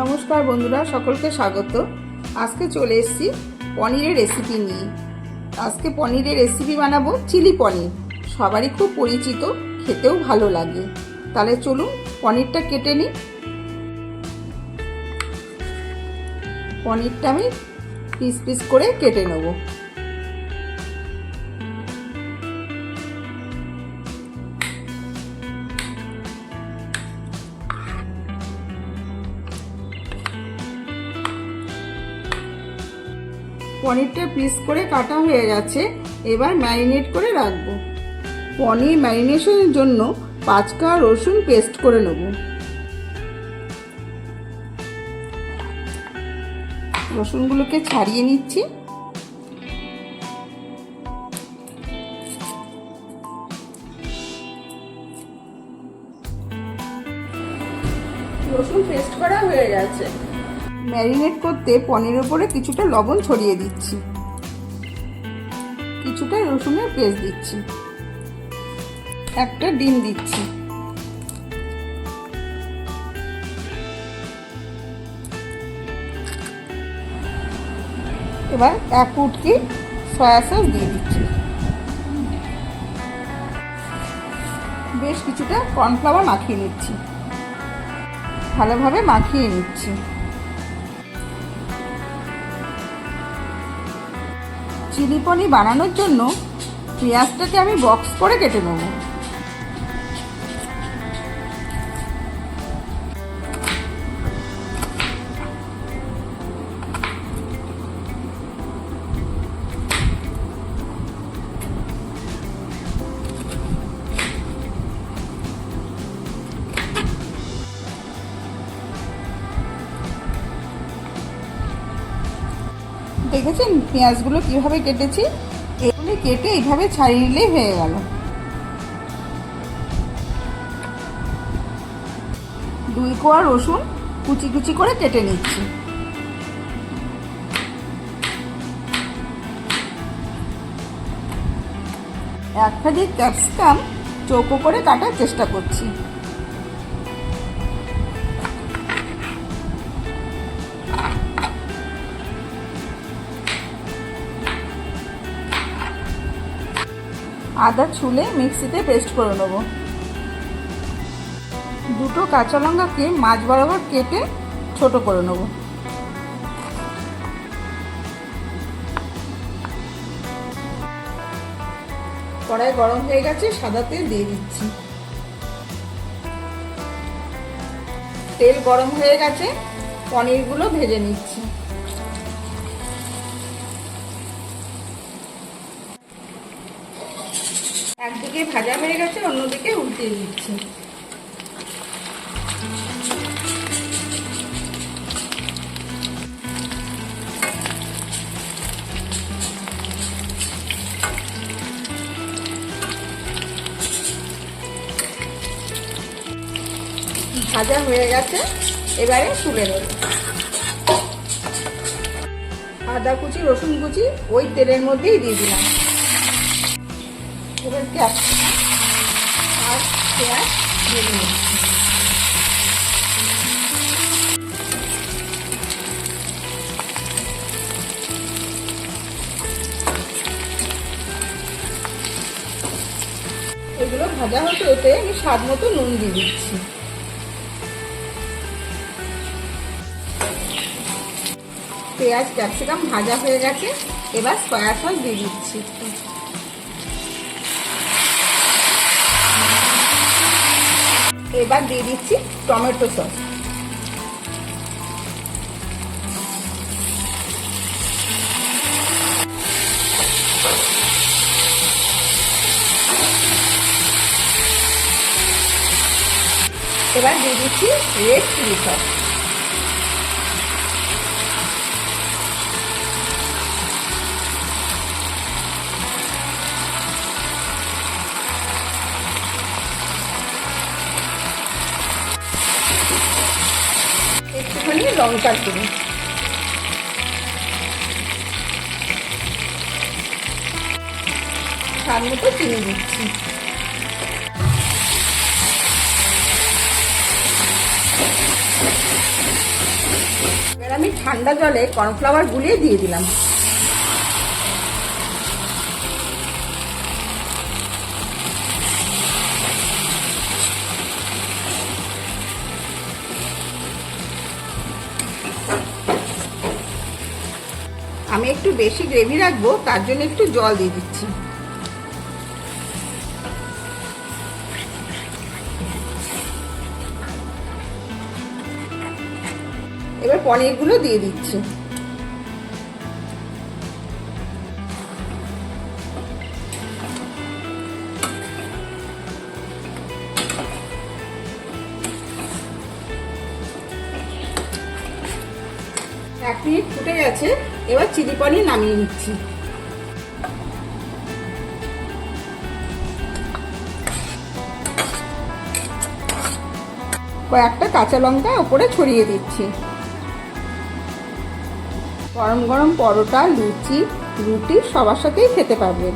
নমস্কার বন্ধুরা, সকলকে স্বাগত। আজকে চলে এসেছি পনিরের রেসিপি নিয়ে। আজকে পনিরের রেসিপি বানাবো চিলি পনির। সবারই খুব পরিচিত, খেতেও ভালো লাগে। তাহলে চলুন পনিরটা কেটে নিই। পনিরটা আমি পিস পিস করে কেটে নেব। পনিরটা পিস করে কাটা হয়ে গেছে, এবার ম্যারিনেট করে রাখবো। পনির ম্যারিনেশনের জন্য 5 কোয়া রসুন পেস্ট করে নেব। রসুনগুলোকে ছাড়িয়ে নিচ্ছি। রসুন পেস্ট করা হয়ে গেছে। ম্যারিনেট করতে পনিরের উপরে কিছুটা লবণ ছড়িয়ে দিচ্ছি, কিছুটা রসুনের পেস্ট দিচ্ছি, একটা ডিম দিচ্ছি, এবার 1 ফুটকি সয়া সস দিয়ে দিচ্ছি, বেশ কিছুটা কর্নফ্লাওয়ার মাখিয়ে নিচ্ছি, ভালোভাবে মাখিয়ে নিচ্ছি। চিলি পনির বানানোর জন্য পেঁয়াজটাকে আমি বক্স করে কেটে নেব। দেখেছেন পেঁয়াজগুলো কিভাবে কেটেছি? এগুলো কেটে এইভাবে ছাড়িয়ে নিলেই হয়ে গেল। 2 কোয়া রসুন কুচি কুচি করে কেটে নিচ্ছি। একটা ক্যাপসিকাম চৌকো করে কাটার চেষ্টা করছি। আদা ছুলে মিক্সিতে পেস্ট করে নেব। 2টো কাঁচা লঙ্কাকে মাঝ বরাবর কেটে ছোট করে নেব। কড়াই গরম হয়ে গেছে, সাদা তেল দিয়ে দিচ্ছি। তেল গরম হয়ে গেছে, পনিরগুলো ভেজে নিচ্ছি। একদিকে ভাজা হয়ে গেছে, অন্যদিকে উল্টে দিচ্ছি। ভাজা হয়ে গেছে, এবারে তুলে নেব। আদা কুচি রসুন কুচি ওই তেলের মধ্যেই দিয়ে দিলাম। এবার ক্যাপসিকাম আর পেঁয়াজ ভেজে নিচ্ছি। এগুলো ভাজা হতে হতে আমি স্বাদ মতো নুন দিয়ে দিচ্ছি। পেঁয়াজ ক্যাপসিকাম ভাজা হয়ে গেছে, এবার সয়া সস দিয়ে দিচ্ছি। এবার দিয়ে দিচ্ছি টমেটো সস। এবার দিয়ে দিচ্ছি রেড চিলি সস। একটুখানি লঙ্কার গুঁড়ো, স্বাদ মতো চিনি দিচ্ছি। ঠান্ডা জলে কর্নফ্লাওয়ার গুলিয়ে দিয়ে দিলাম। আমি একটু বেশি গ্রেভি রাখবো, তার জন্য একটু জল দিয়ে দিচ্ছি। এবার পনিরগুলো দিয়ে দিচ্ছি। এক মিনিট ফুটে গেছে, এবার চিলি পনির নামিয়ে নিচ্ছি। কয়েকটা কাঁচা লঙ্কা উপরে ছড়িয়ে দিচ্ছি। গরম গরম পরোটা, লুচি, রুটি সবার সাথেই খেতে পারবেন।